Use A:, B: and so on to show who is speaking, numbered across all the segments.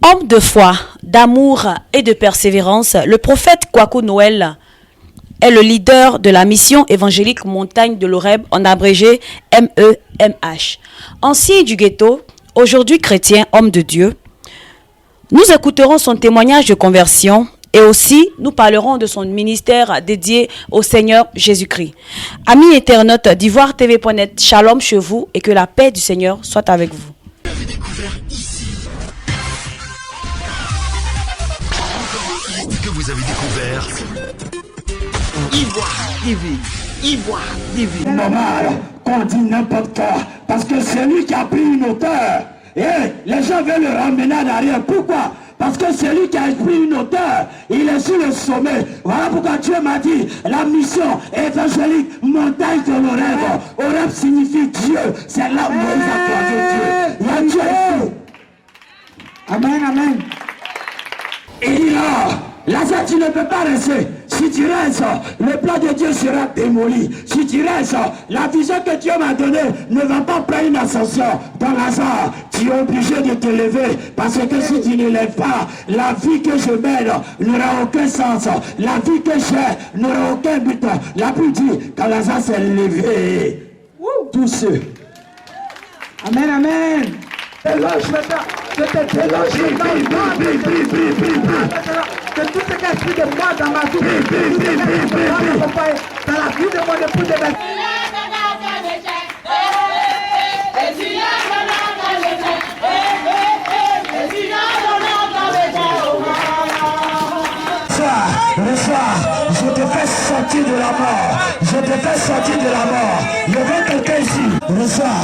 A: Homme de foi, d'amour et de persévérance, le prophète Kwaku Noël est le leader de la mission évangélique Montagne de l'Oreb, en abrégé MEMH. Ancien du ghetto, aujourd'hui chrétien, homme de Dieu, nous écouterons son témoignage de conversion et aussi nous parlerons de son ministère dédié au Seigneur Jésus-Christ. Amis internautes d'Ivoire TV.net, shalom chez vous et que la paix du Seigneur soit avec vous.
B: Vous avez découvert Ivoire TV. Ivoire TV.
C: C'est normal qu'on dit n'importe quoi, parce que c'est lui qui a pris une hauteur. Et les gens veulent le ramener en arrière. Pourquoi? Parce que c'est lui qui a pris une hauteur. Il est sur le sommet. Voilà pourquoi Dieu m'a dit, la mission évangélique Montagne de l'Oreb. Oreb signifie Dieu. C'est là où Moïse a croisé Dieu. Il y a Dieu ici. Amen, amen. Il dit là, Lazare, tu ne peux pas rester. Si tu restes, le plan de Dieu sera démoli. Si tu restes, la vision que Dieu m'a donnée ne va pas prendre une ascension. Dans Lazare, tu es obligé de te lever. Parce que si tu ne lèves pas, la vie que je mène n'aura aucun sens. La vie que j'ai n'aura aucun but. La Bible dit, quand Lazare s'est levé, tous ceux. Amen, amen. Éloge maintenant. Je te déloge que tout ce qui est esprit de moi dans ma vie, dans la vie de mon épouse de ma je te fais sortir de la mort. Je te fais sortir de la mort. Je veux quelqu'un ici. Reçois.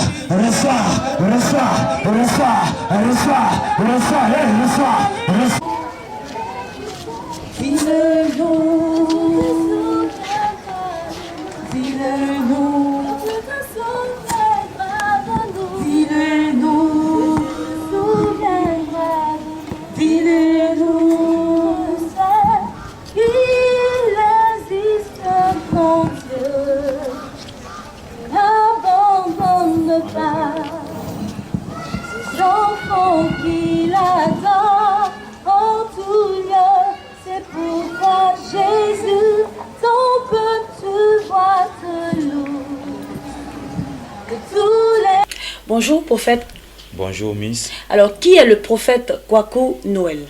A: Bonjour prophète.
D: Bonjour Miss.
A: Alors qui est le prophète Kwaku Noël?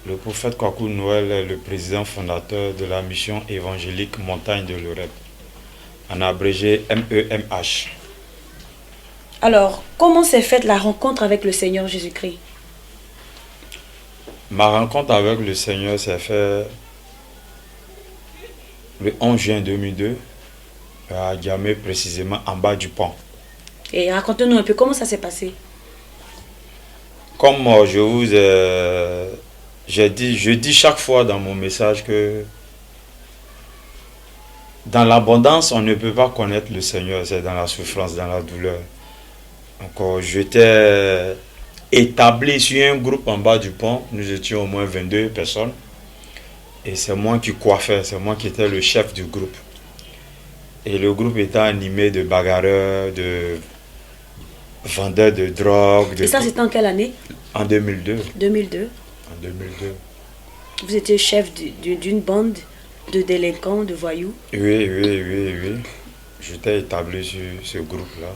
D: Le prophète Kwaku Noël est le président fondateur de la mission évangélique Montagne de l'Oreb, en abrégé MEMH.
A: Alors, comment s'est faite la rencontre avec le Seigneur Jésus-Christ?
D: Ma rencontre avec le Seigneur s'est faite le 11 juin 2002, à Diamé, précisément en bas du pont.
A: Et racontez-nous un peu comment ça s'est passé.
D: Comme je vous je dis chaque fois dans mon message que dans l'abondance, on ne peut pas connaître le Seigneur, c'est dans la souffrance, dans la douleur. Donc j'étais établi sur un groupe en bas du pont, nous étions au moins 22 personnes. Et c'est moi qui coiffais, c'est moi qui étais le chef du groupe. Et le groupe était animé de bagarreurs, de vendeurs de drogue.
A: Et ça, c'était en quelle année?
D: En 2002.
A: 2002.
D: En 2002.
A: Vous étiez chef d'une bande de délinquants, de voyous?
D: Oui. J'étais établi sur ce groupe-là.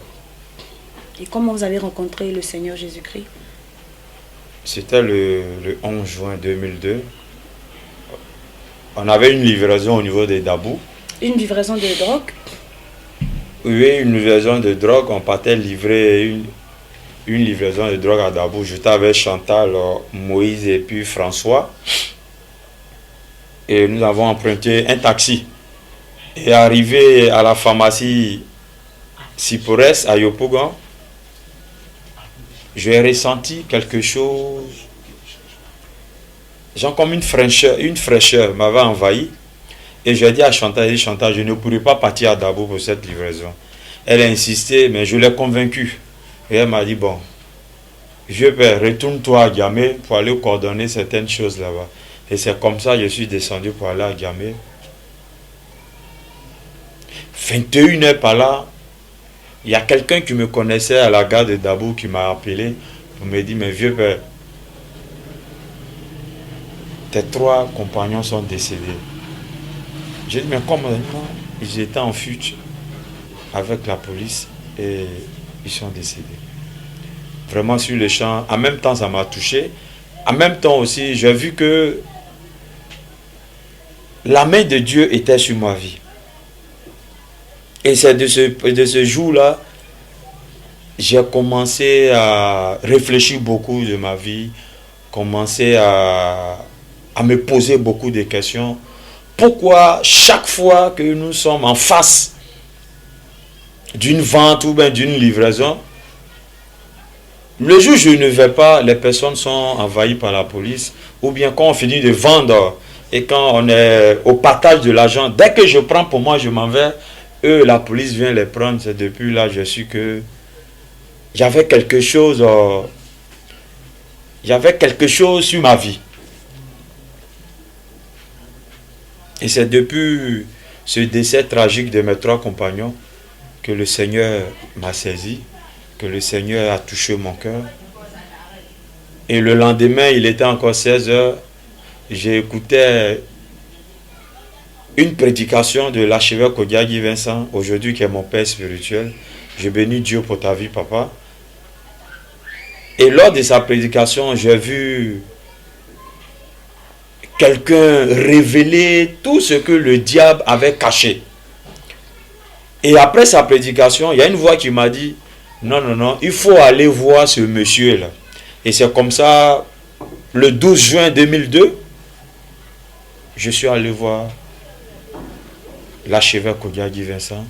A: Et comment vous avez rencontré le Seigneur Jésus-Christ?
D: C'était le 11 juin 2002. On avait une livraison au niveau des Dabou. Une
A: livraison de drogue?
D: Oui, une livraison de drogue. On partait livrer une livraison de drogue à Dabou. J'étais avec Chantal, Moïse et puis François. Et nous avons emprunté un taxi. Et arrivé à la pharmacie Sipores à Yopougon, j'ai ressenti quelque chose. Genre comme une fraîcheur m'avait envahi. Et j'ai dit à Chantal, je ne pourrais pas partir à Dabou pour cette livraison. Elle a insisté, mais je l'ai convaincue. Et elle m'a dit, bon, vieux père, retourne-toi à Diamé pour aller coordonner certaines choses là-bas. Et c'est comme ça que je suis descendu pour aller à Diamé. 21 heures par là, il y a quelqu'un qui me connaissait à la gare de Dabou qui m'a appelé pour me dire, mais vieux père, tes 3 compagnons sont décédés. J'ai dit, mais comment? Ils étaient en fuite avec la police et ils sont décédés. Vraiment sur le champ. En même temps, ça m'a touché. En même temps aussi, j'ai vu que la main de Dieu était sur ma vie. Et c'est de ce jour-là, j'ai commencé à réfléchir beaucoup de ma vie, commencé à me poser beaucoup de questions. Pourquoi chaque fois que nous sommes en face d'une vente ou bien d'une livraison, le jour où je ne vais pas, les personnes sont envahies par la police, ou bien quand on finit de vendre et quand on est au partage de l'argent, dès que je prends pour moi, je m'en vais, eux, la police vient les prendre. C'est depuis là, je suis que j'avais quelque chose sur ma vie. Et c'est depuis ce décès tragique de mes 3 compagnons que le Seigneur m'a saisi, que le Seigneur a touché mon cœur. Et le lendemain, il était encore 16 heures, j'écoutais une prédication de l'archevêque Odiagi Vincent, aujourd'hui qui est mon père spirituel. Je bénis Dieu pour ta vie, papa. Et lors de sa prédication, j'ai vu quelqu'un révéler tout ce que le diable avait caché. Et après sa prédication, il y a une voix qui m'a dit, non, il faut aller voir ce monsieur-là. Et c'est comme ça, le 12 juin 2002, je suis allé voir l'archevêque Odiagi Vincent.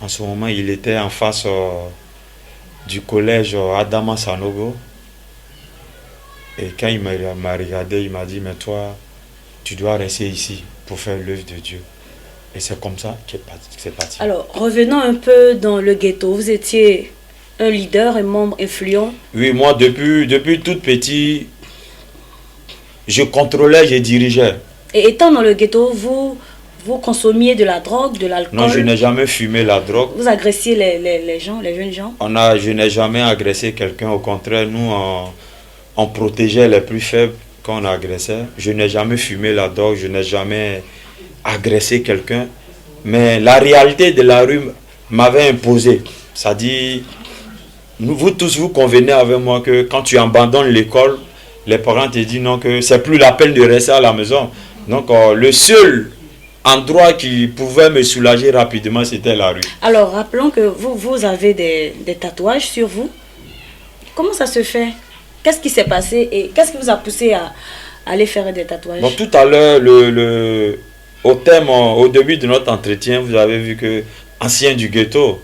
D: En ce moment, il était en face du collège Adama Sanogo. Et quand il m'a regardé, il m'a dit, mais toi, tu dois rester ici pour faire l'œuvre de Dieu. Et c'est comme ça que c'est parti.
A: Alors, revenons un peu dans le ghetto. Vous étiez un leader, un membre influent.
D: Oui, moi, depuis tout petit, je contrôlais, je dirigeais.
A: Et étant dans le ghetto, vous consommiez de la drogue, de l'alcool?
D: Non, je n'ai jamais fumé la drogue.
A: Vous agressiez les gens, les jeunes gens?
D: Je n'ai jamais agressé quelqu'un. Au contraire, nous, on protégeait les plus faibles quand on agressait. Je n'ai jamais fumé la drogue, je n'ai jamais agressé quelqu'un. Mais la réalité de la rue m'avait imposé. C'est-à-dire, vous tous, vous convenez avec moi que quand tu abandonnes l'école, les parents te disent non, que c'est plus la peine de rester à la maison. Donc, le seul endroit qui pouvait me soulager rapidement, c'était la rue.
A: Alors, rappelons que vous avez des tatouages sur vous. Comment ça se fait? Qu'est-ce qui s'est passé et qu'est-ce qui vous a poussé à aller faire des tatouages?
D: Bon, tout à l'heure, au début de notre entretien, vous avez vu que ancien du ghetto.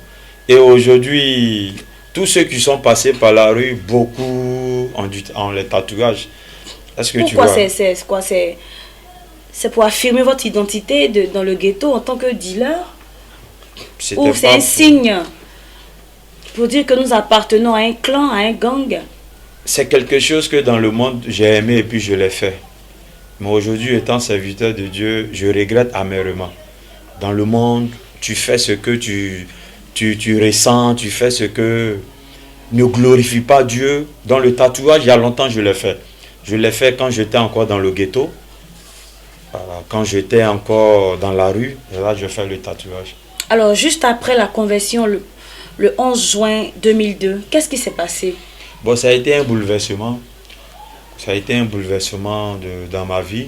D: Et aujourd'hui, tous ceux qui sont passés par la rue, beaucoup ont les tatouages. Est-ce que
A: pourquoi
D: tu vois?
A: C'est pour affirmer votre identité dans le ghetto en tant que dealer? Ou c'est un signe pour dire que nous appartenons à un clan, à un gang?
D: C'est quelque chose que dans le monde, j'ai aimé et puis je l'ai fait. Mais aujourd'hui, étant serviteur de Dieu, je regrette amèrement. Dans le monde, tu fais ce que tu ressens, tu fais ce que ne glorifie pas Dieu. Dans le tatouage, il y a longtemps, je l'ai fait. Je l'ai fait quand j'étais encore dans le ghetto. Quand j'étais encore dans la rue, et là, je fais le tatouage.
A: Alors, juste après la conversion, le 11 juin 2002, qu'est-ce qui s'est passé?
D: Bon, ça a été un bouleversement. Ça a été un bouleversement dans ma vie.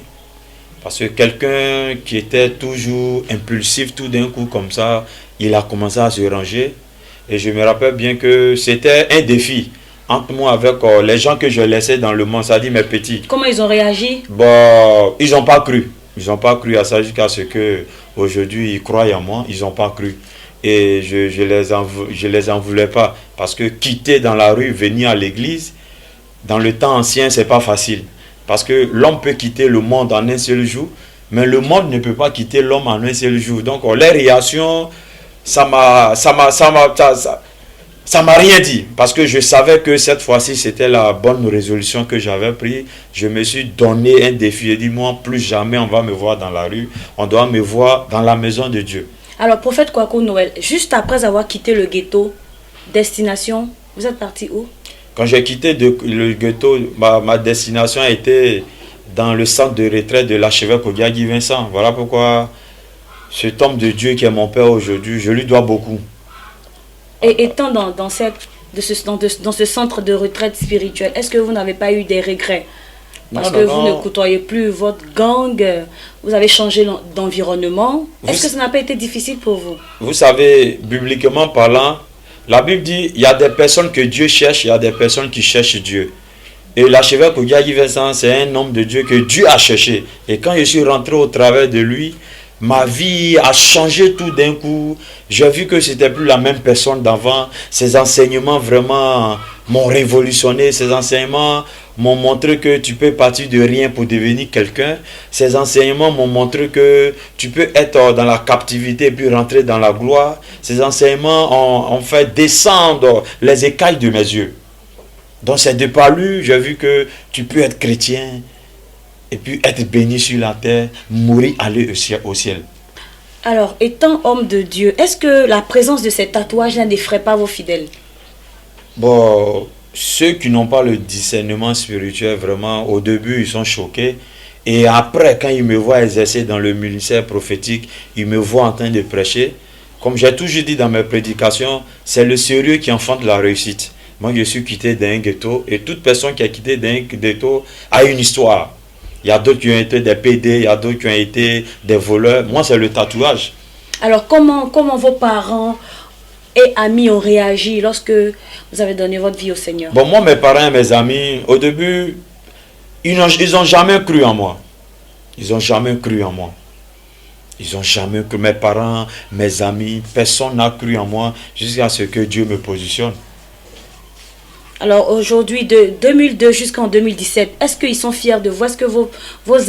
D: Parce que quelqu'un qui était toujours impulsif, tout d'un coup comme ça, il a commencé à se ranger. Et je me rappelle bien que c'était un défi entre moi avec les gens que je laissais dans le monde. Ça dit mes petits.
A: Comment ils ont réagi?
D: Bon, ils n'ont pas cru. Ils n'ont pas cru à ça jusqu'à ce que aujourd'hui ils croient en moi. Ils n'ont pas cru. Et je les en voulais pas. Parce que quitter dans la rue, venir à l'église, dans le temps ancien, c'est pas facile. Parce que l'homme peut quitter le monde en un seul jour, mais le monde ne peut pas quitter l'homme en un seul jour. Donc les réactions, ça m'a rien dit. Parce que je savais que cette fois-ci, c'était la bonne résolution que j'avais prise. Je me suis donné un défi. J'ai dit, moi, plus jamais on va me voir dans la rue. On doit me voir dans la maison de Dieu.
A: Alors, prophète Kwaku Noël, juste après avoir quitté le ghetto, destination, vous êtes parti où?
D: Quand j'ai quitté le ghetto, ma destination a été dans le centre de retraite de l'archevêque Ogiagi Vincent. Voilà pourquoi cet homme de Dieu qui est mon père aujourd'hui, je lui dois beaucoup.
A: Et étant dans ce centre de retraite spirituelle, est-ce que vous n'avez pas eu des regrets? Parce que vous ne côtoyez plus votre gang, vous avez changé d'environnement. Est-ce que ça n'a pas été difficile pour vous?
D: Vous savez, bibliquement parlant, la Bible dit il y a des personnes que Dieu cherche, il y a des personnes qui cherchent Dieu. Et l'archevêque Ogiagi Vincent, c'est un homme de Dieu que Dieu a cherché. Et quand je suis rentré au travers de lui, ma vie a changé tout d'un coup. J'ai vu que c'était plus la même personne d'avant. Ses enseignements vraiment m'ont révolutionné. Ses enseignements m'ont montré que tu peux partir de rien pour devenir quelqu'un. Ces enseignements m'ont montré que tu peux être dans la captivité et puis rentrer dans la gloire. Ces enseignements ont fait descendre les écailles de mes yeux. Donc c'est de par lui, j'ai vu que tu peux être chrétien et puis être béni sur la terre, mourir, aller au ciel.
A: Alors, étant homme de Dieu, est-ce que la présence de ces tatouages n'effraie pas vos fidèles?
D: Bon, ceux qui n'ont pas le discernement spirituel, vraiment, au début, ils sont choqués. Et après, quand ils me voient exercer dans le ministère prophétique, ils me voient en train de prêcher. Comme j'ai toujours dit dans mes prédications, c'est le sérieux qui enfante la réussite. Moi, je suis quitté d'un ghetto et toute personne qui a quitté d'un ghetto a une histoire. Il y a d'autres qui ont été des PD, il y a d'autres qui ont été des voleurs. Moi, c'est le tatouage.
A: Alors, comment vos parents et amis ont réagi lorsque vous avez donné votre vie au Seigneur?
D: Bon, moi, mes parents et mes amis, au début, ils n'ont jamais cru en moi. Ils n'ont jamais cru en moi. Ils n'ont jamais cru. Mes parents, mes amis, personne n'a cru en moi jusqu'à ce que Dieu me positionne.
A: Alors aujourd'hui, de 2002 jusqu'en 2017, est-ce qu'ils sont fiers de vous? Est-ce que vos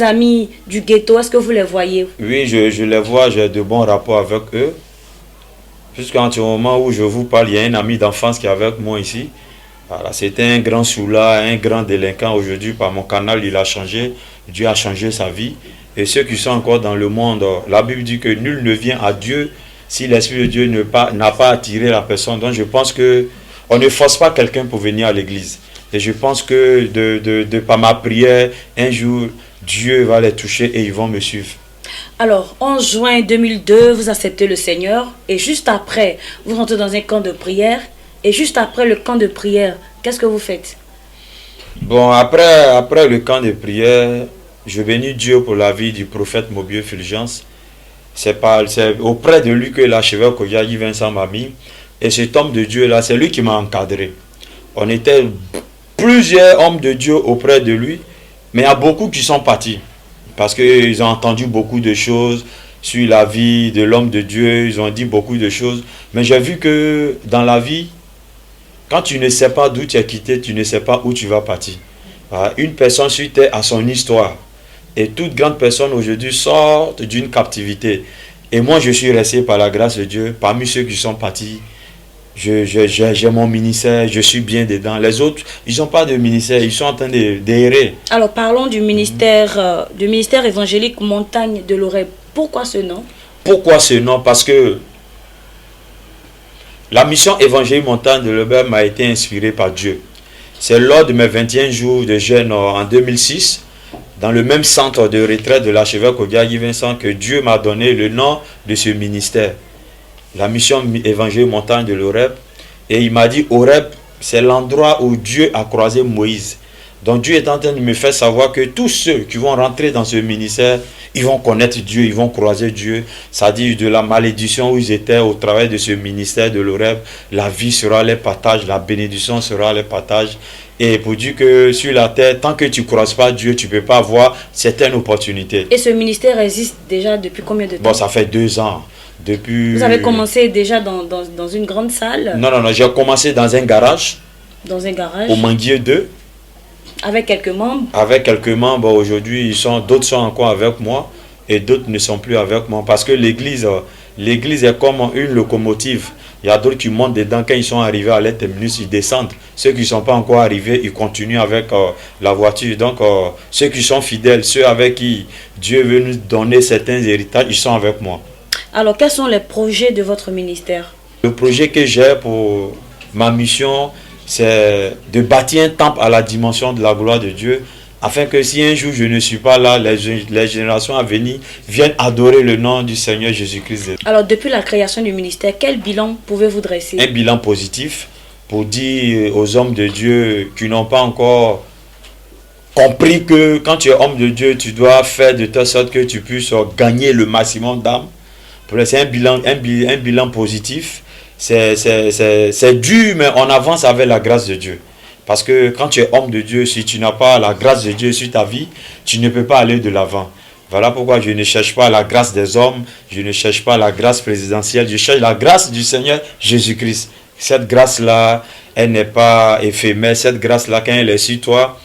A: amis du ghetto, est-ce que vous les voyez?
D: Oui, je les vois, j'ai de bons rapports avec eux. Jusqu'à ce moment où je vous parle, il y a un ami d'enfance qui est avec moi ici. Voilà, c'était un grand soulard, un grand délinquant. Aujourd'hui, par mon canal, il a changé. Dieu a changé sa vie. Et ceux qui sont encore dans le monde, la Bible dit que nul ne vient à Dieu si l'Esprit de Dieu n'a pas attiré la personne. Donc je pense que on ne force pas quelqu'un pour venir à l'église. Et je pense que de par ma prière, un jour, Dieu va les toucher et ils vont me suivre.
A: Alors, en juin 2002, vous acceptez le Seigneur. Et juste après, vous rentrez dans un camp de prière. Et juste après le camp de prière, qu'est-ce que vous faites?
D: Bon, après le camp de prière, je bénis Dieu pour la vie du prophète Mobieux Fulgence. C'est auprès de lui que l'archevêque Ogiagi Vincent m'a mis. Et cet homme de Dieu-là, c'est lui qui m'a encadré. On était plusieurs hommes de Dieu auprès de lui, mais il y a beaucoup qui sont partis. Parce qu'ils ont entendu beaucoup de choses sur la vie de l'homme de Dieu, ils ont dit beaucoup de choses. Mais j'ai vu que dans la vie, quand tu ne sais pas d'où tu es quitté, tu ne sais pas où tu vas partir. Une personne sur terre a son histoire. Et toute grande personne aujourd'hui sort d'une captivité. Et moi, je suis resté par la grâce de Dieu, parmi ceux qui sont partis. J'ai mon ministère, je suis bien dedans. Les autres, ils n'ont pas de ministère, ils sont en train d'errer.
A: Alors parlons du ministère évangélique Montagne de l'Oreb. Pourquoi ce nom?
D: Pourquoi ce nom? Parce que la mission évangélique Montagne de l'Oreb m'a été inspirée par Dieu. C'est lors de mes 21 jours de jeûne en 2006, dans le même centre de retraite de l'archevêque Ogiagi Vincent, que Dieu m'a donné le nom de ce ministère. La mission évangélique Montagne de l'Oreb. Et il m'a dit, Oreb, c'est l'endroit où Dieu a croisé Moïse. Donc Dieu est en train de me faire savoir que tous ceux qui vont rentrer dans ce ministère, ils vont connaître Dieu, ils vont croiser Dieu. Ça dit de la malédiction où ils étaient au travail de ce ministère de l'Oreb, la vie sera les partages, la bénédiction sera les partages. Et pour dire que sur la terre, tant que tu ne croises pas Dieu, tu ne peux pas avoir certaines opportunités.
A: Et ce ministère existe déjà depuis combien de temps?
D: Bon, ça fait 2 ans. Depuis...
A: Vous avez commencé déjà dans une grande salle?
D: Non, j'ai commencé dans un garage.
A: Dans un garage?
D: Au Manguier 2.
A: Avec quelques membres? Avec
D: quelques membres. Aujourd'hui, d'autres sont encore avec moi et d'autres ne sont plus avec moi. Parce que l'église est comme une locomotive. Il y a d'autres qui montent dedans. Quand ils sont arrivés à l'aide terminus, ils descendent. Ceux qui ne sont pas encore arrivés, ils continuent avec la voiture. Donc, ceux qui sont fidèles, ceux avec qui Dieu veut nous donner certains héritages, ils sont avec moi.
A: Alors, quels sont les projets de votre ministère?
D: Le projet que j'ai pour ma mission, c'est de bâtir un temple à la dimension de la gloire de Dieu afin que si un jour je ne suis pas là, les générations à venir viennent adorer le nom du Seigneur Jésus-Christ.
A: Alors, depuis la création du ministère, quel bilan pouvez-vous dresser?
D: Un bilan positif pour dire aux hommes de Dieu qui n'ont pas encore compris que quand tu es homme de Dieu, tu dois faire de telle sorte que tu puisses gagner le maximum d'âmes. C'est un bilan positif. C'est dur, mais on avance avec la grâce de Dieu. Parce que quand tu es homme de Dieu, si tu n'as pas la grâce de Dieu sur ta vie, tu ne peux pas aller de l'avant. Voilà pourquoi je ne cherche pas la grâce des hommes, je ne cherche pas la grâce présidentielle, je cherche la grâce du Seigneur Jésus-Christ. Cette grâce-là, elle n'est pas éphémère. Cette grâce-là, quand elle est sur toi,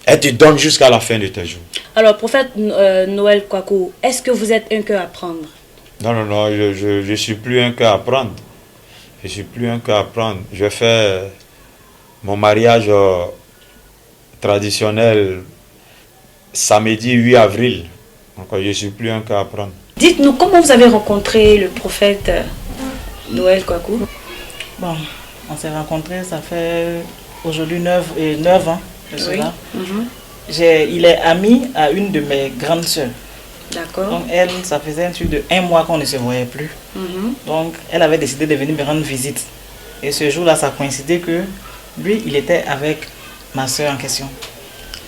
D: elle te donne jusqu'à la fin de tes jours.
A: Alors, prophète Noël Kwaku, est-ce que vous êtes un cœur à prendre?
D: Non, je ne suis plus un cœur à prendre. Je suis plus un cœur à prendre. Je fais mon mariage traditionnel samedi 8 avril. Donc je ne suis plus un cas à prendre.
A: Dites-nous, comment vous avez rencontré le prophète Noël Kwaku?
E: Bon, on s'est rencontrés, ça fait aujourd'hui 9 ans de cela. Il est ami à une de mes grandes sœurs.
A: D'accord.
E: Donc elle, ça faisait un truc de 1 mois qu'on ne se voyait plus. Donc elle avait décidé de venir me rendre visite. Et ce jour-là, ça coïncidait que lui, il était avec ma soeur en question.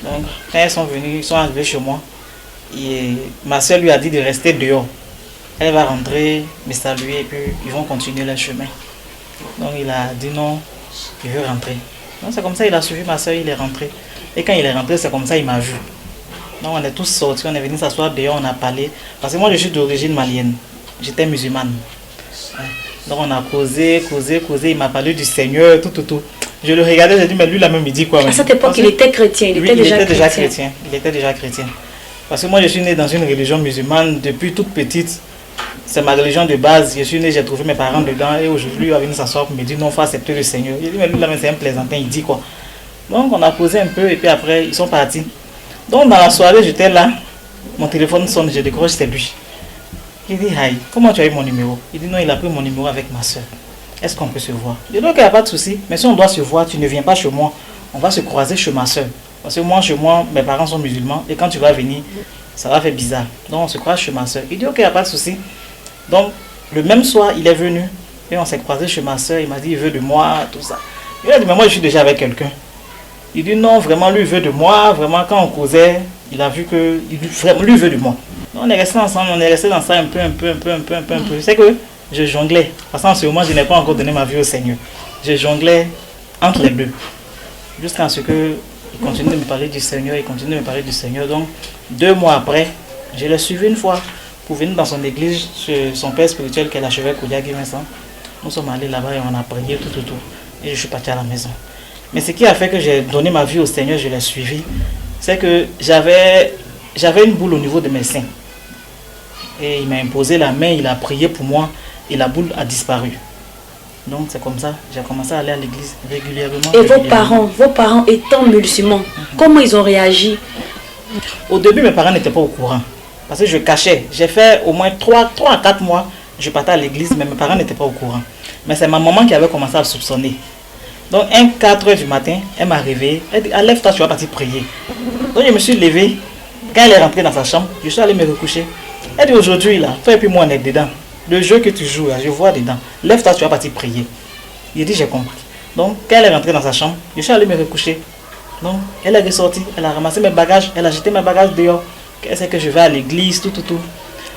E: Donc quand ils sont venus, ils sont arrivés chez moi. Et ma soeur lui a dit de rester dehors. Elle va rentrer, me saluer et puis ils vont continuer leur chemin. Donc il a dit non, il veut rentrer. Donc c'est comme ça, il a suivi ma soeur, il est rentré. Et quand il est rentré, c'est comme ça, il m'a vu. Donc on est tous sortis, on est venus s'asseoir dehors, on a parlé. Parce que moi je suis d'origine malienne, j'étais musulmane. Donc on a causé, il m'a parlé du Seigneur, tout. Je le regardais, j'ai dit, mais lui là même il dit quoi?
A: À cette époque, il était chrétien, il était déjà chrétien.
E: Il était déjà chrétien. Parce que moi je suis né dans une religion musulmane depuis toute petite. C'est ma religion de base. Je suis né, j'ai trouvé mes parents dedans. Et aujourd'hui, il va venir s'asseoir pour me dire non, il faut accepter le Seigneur. J'ai dit, mais lui là même c'est un plaisantin, il dit quoi? Donc on a causé un peu et puis après ils sont partis. Donc dans la soirée, j'étais là, mon téléphone sonne, je décroche, c'est lui. Il dit, hi, comment tu as eu mon numéro? Il dit, non, il a pris mon numéro avec ma soeur. Est-ce qu'on peut se voir? Je dis, ok, il n'y a pas de souci, mais si on doit se voir, tu ne viens pas chez moi, on va se croiser chez ma soeur. Parce que moi, chez moi, mes parents sont musulmans et quand tu vas venir, ça va faire bizarre. Donc on se croise chez ma soeur. Il dit, ok, il n'y a pas de souci. Donc le même soir, il est venu et on s'est croisé chez ma soeur, il m'a dit, il veut de moi, tout ça. Il a dit, mais moi, je suis déjà avec quelqu'un. Il dit non, vraiment, lui veut de moi. Vraiment, quand on causait, il a vu que lui veut de moi. Donc, on est resté ensemble, on est resté dans ça un peu. C'est que je jonglais. Parce qu'en ce moment, je n'ai pas encore donné ma vie au Seigneur. Je jonglais entre les deux. Jusqu'à ce qu'il continue de me parler du Seigneur, Donc, 2 mois après, je l'ai suivi une fois pour venir dans son église, chez son père spirituel qui est l'archevêque Koudiagui Vincent. Nous sommes allés là-bas et on a prié tout. Et je suis parti à la maison. Mais ce qui a fait que j'ai donné ma vie au Seigneur, je l'ai suivi, c'est que j'avais une boule au niveau de mes seins. Et il m'a imposé la main, il a prié pour moi et la boule a disparu. Donc c'est comme ça, j'ai commencé à aller à l'église régulièrement.
A: Et vos parents étant musulmans, comment ils ont réagi?
E: Au début, mes parents n'étaient pas au courant. Parce que je cachais. J'ai fait au moins 3 à 4 mois, je partais à l'église, mais mes parents n'étaient pas au courant. Mais c'est ma maman qui avait commencé à soupçonner. Donc, 4 heures du matin, elle m'a réveillé. Elle dit, lève-toi, tu vas partir prier. Donc, je me suis levé. Quand elle est rentrée dans sa chambre, je suis allé me recoucher. Elle dit, aujourd'hui, là, toi et puis moi, on est dedans. Le jeu que tu joues, là, je vois dedans. Lève-toi, tu vas partir prier. Il dit, j'ai compris. Donc, quand elle est rentrée dans sa chambre, je suis allé me recoucher. Donc, elle est ressortie. Elle a ramassé mes bagages. Elle a jeté mes bagages dehors. Elle sait que je vais à l'église, tout.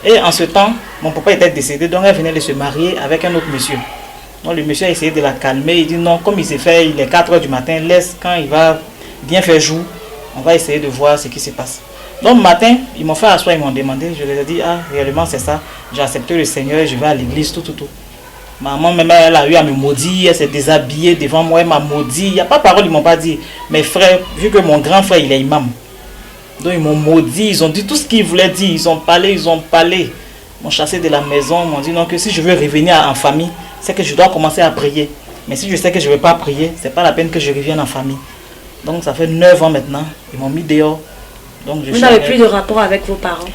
E: Et en ce temps, mon papa était décédé. Donc, elle venait de se marier avec un autre monsieur. Donc le monsieur a essayé de la calmer, il dit non, comme il s'est fait, il est 4 heures du matin, laisse, quand il va bien faire jour, on va essayer de voir ce qui se passe. Donc le matin, ils m'ont fait asseoir, ils m'ont demandé, je leur ai dit, ah, réellement c'est ça, j'ai accepté le Seigneur, je vais à l'église, tout. Maman, même elle a eu à me maudire, elle s'est déshabillée devant moi, elle m'a maudit, il n'y a pas de parole, ils ne m'ont pas dit. Mes frères, vu que mon grand frère, il est imam, donc ils m'ont maudit, ils ont dit tout ce qu'ils voulaient dire, ils ont parlé, m'ont chassé de la maison, m'ont dit non, que si je veux revenir en famille, c'est que je dois commencer à prier. Mais si je sais que je ne vais pas prier, c'est pas la peine que je revienne en famille. Donc ça fait 9 ans maintenant, ils m'ont mis dehors. Donc,
A: vous n'avez plus de rapport avec vos parents?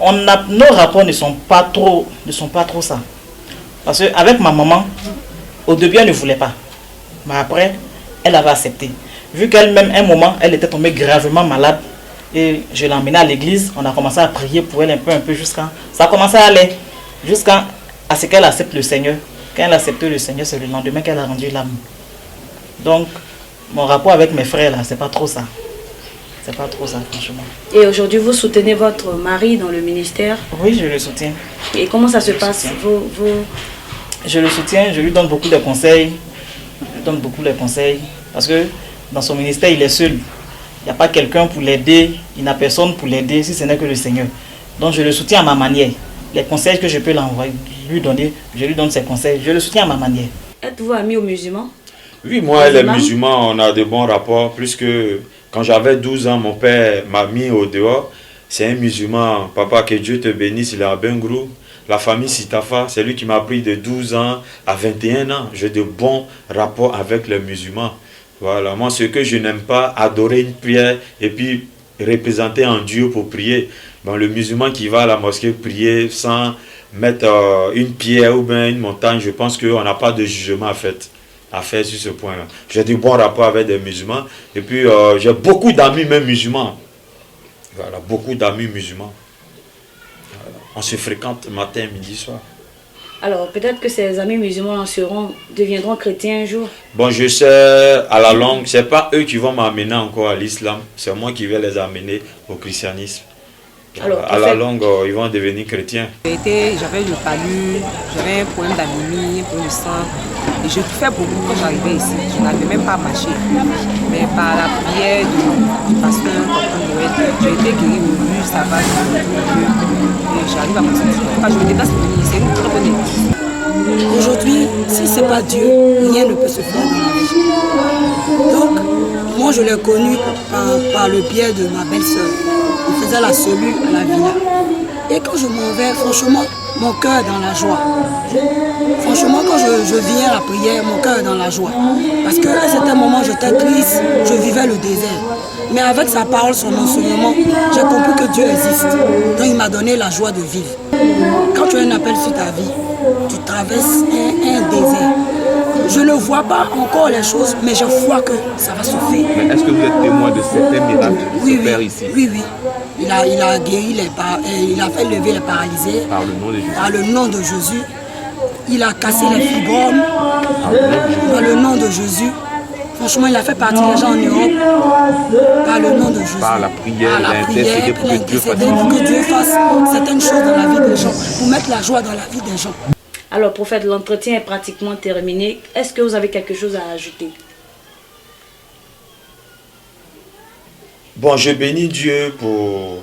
E: Nos rapports ne sont pas trop ça. Parce qu'avec ma maman, au début elle ne voulait pas. Mais après, elle avait accepté. Vu qu'elle-même, un moment, elle était tombée gravement malade. Et je l'ai emmenée à l'église. On a commencé à prier pour elle un peu jusqu'à... Ça a commencé à aller jusqu'à ce qu'elle accepte le Seigneur. Quand elle a accepté le Seigneur, c'est le lendemain qu'elle a rendu l'âme. Donc, mon rapport avec mes frères, là, c'est pas trop ça. C'est pas trop ça, franchement.
A: Et aujourd'hui, vous soutenez votre mari dans le ministère?
E: Oui, je le soutiens.
A: Et comment ça se passe?
E: Je le soutiens, je lui donne beaucoup de conseils. Je lui donne beaucoup de conseils. Parce que dans son ministère, il est seul. Il n'y a pas quelqu'un pour l'aider. Il n'a personne pour l'aider si ce n'est que le Seigneur. Donc je le soutiens à ma manière. Les conseils que je peux lui donner, je lui donne ses conseils. Je le soutiens à ma manière.
A: Êtes-vous ami aux musulmans?
D: Oui, moi, les musulmans, on a de bons rapports. Plus que quand j'avais 12 ans, mon père m'a mis au dehors. C'est un musulman. Papa, que Dieu te bénisse, il est à Bengrou. La famille Sitafa, c'est lui qui m'a pris de 12 ans à 21 ans. J'ai de bons rapports avec les musulmans. Voilà, moi, ce que je n'aime pas, adorer une prière et puis représenter un Dieu pour prier. Bon, le musulman qui va à la mosquée prier sans mettre une pierre ou bien une montagne, je pense qu'on n'a pas de jugement à faire sur ce point-là. J'ai de bons rapports avec des musulmans et puis j'ai beaucoup d'amis même musulmans. Voilà, beaucoup d'amis musulmans. Voilà. On se fréquente matin, midi, soir.
A: Alors, peut-être que ces amis musulmans deviendront chrétiens un jour.
D: Bon, je sais, à la longue, ce n'est pas eux qui vont m'amener encore à l'islam. C'est moi qui vais les amener au christianisme. Alors, à la longue, ils vont devenir chrétiens.
F: J'avais le palu, j'avais un problème d'anémie, un problème de sang. Et je souffrais beaucoup quand j'arrivais ici. Je n'arrivais même pas à marcher. Mais par la prière du pasteur Noël, j'ai été guéri aujourd'hui, ça va, et j'arrive à m'en sortir. Quand je me déplace pour venir, c'est une très bonne église. Aujourd'hui, si ce n'est pas Dieu, rien ne peut se faire dans la vie. Donc, moi je l'ai connu par le biais de ma belle-sœur. Il faisait la cellule à la villa. Et quand je m'en vais, franchement, mon cœur est dans la joie. Franchement, quand je viens à la prière, mon cœur est dans la joie. Parce qu'à un certain moment, j'étais triste, je vivais le désert. Mais avec sa parole, son enseignement, j'ai compris que Dieu existe. Donc il m'a donné la joie de vivre. Quand tu as un appel sur ta vie, tu traverses un désert. Je ne vois pas encore les choses, mais je vois que ça va se faire.
G: Mais est-ce que vous êtes témoin de certains miracles qui se faire ici?
F: Oui, oui. Il a guéri il a fait lever les paralysés.
G: Par le nom de Jésus.
F: Par le nom de Jésus. Il a cassé les fibromes. Par le nom de Jésus. Franchement, il a fait partir les gens en Europe. Par le nom de Jésus.
G: Par la prière, il a intercédé pour
F: que Dieu fasse certaines choses dans la vie des gens. Pour mettre la joie dans la vie des gens.
A: Alors, prophète, l'entretien est pratiquement terminé. Est-ce que vous avez quelque chose à ajouter?
D: Bon, je bénis Dieu pour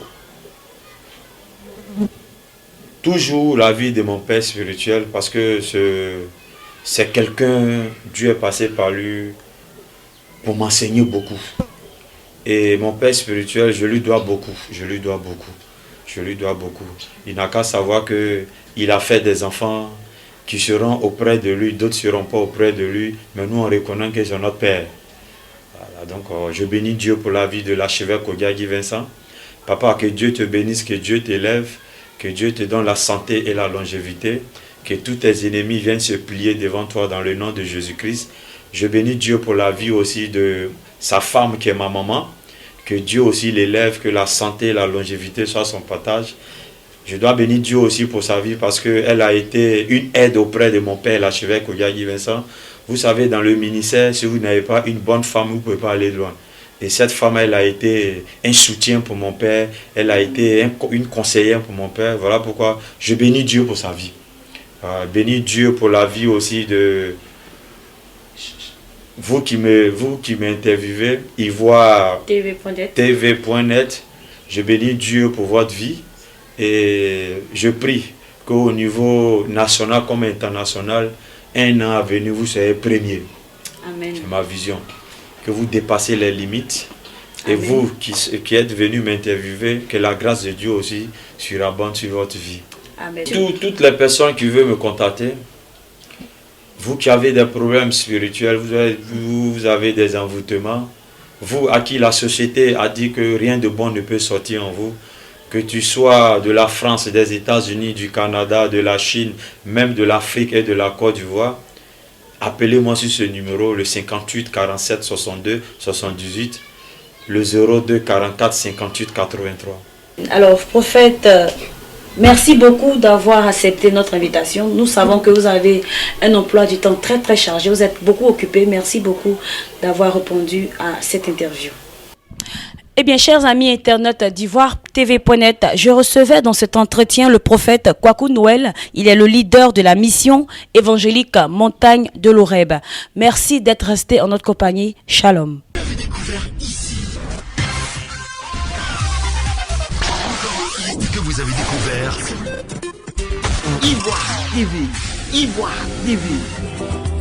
D: toujours la vie de mon père spirituel parce que c'est quelqu'un, Dieu est passé par lui pour m'enseigner beaucoup. Et mon père spirituel, je lui dois beaucoup, je lui dois beaucoup, je lui dois beaucoup. Il n'a qu'à savoir qu'il a fait des enfants qui seront auprès de lui, d'autres ne seront pas auprès de lui, mais nous on reconnaît que c'est notre père. Voilà, donc je bénis Dieu pour la vie de l'archevêque Ogiagui Vincent. Papa, que Dieu te bénisse, que Dieu t'élève, que Dieu te donne la santé et la longévité, que tous tes ennemis viennent se plier devant toi dans le nom de Jésus-Christ. Je bénis Dieu pour la vie aussi de sa femme qui est ma maman, que Dieu aussi l'élève, que la santé et la longévité soient son partage. Je dois bénir Dieu aussi pour sa vie parce qu'elle a été une aide auprès de mon père, l'archevêque Ogiagui Vincent. Vous savez, dans le ministère, si vous n'avez pas une bonne femme, vous ne pouvez pas aller loin. Et cette femme, elle a été un soutien pour mon père, elle a été une conseillère pour mon père. Voilà pourquoi je bénis Dieu pour sa vie. Bénis Dieu pour la vie aussi de vous qui m'interviewez, Ivoire TV.net. Je bénis Dieu pour votre vie et je prie qu'au niveau national comme international, un an à venir, vous serez premier.
A: Amen. C'est
D: ma vision. Que vous dépassez les limites. Amen. Et vous qui êtes venus m'interviewer, que la grâce de Dieu aussi surabonde sur votre vie.
A: Amen.
D: Toutes les personnes qui veulent me contacter, vous qui avez des problèmes spirituels, vous avez des envoûtements, vous à qui la société a dit que rien de bon ne peut sortir en vous, que tu sois de la France, des États-Unis, du Canada, de la Chine, même de l'Afrique et de la Côte d'Ivoire, appelez-moi sur ce numéro, le 58 47 62 78, le 02 44 58 83.
A: Alors, prophète, merci beaucoup d'avoir accepté notre invitation. Nous savons que vous avez un emploi du temps très très chargé. Vous êtes beaucoup occupé. Merci beaucoup d'avoir répondu à cette interview. Eh bien, chers amis internautes d'Ivoire TV.net, je recevais dans cet entretien le prophète Kwaku Noël. Il est le leader de la mission évangélique Montagne de l'Oreb. Merci d'être resté en notre compagnie. Shalom.
B: Vous avez découvert ici. Que vous avez découvert Ivoire TV. Ivoire TV.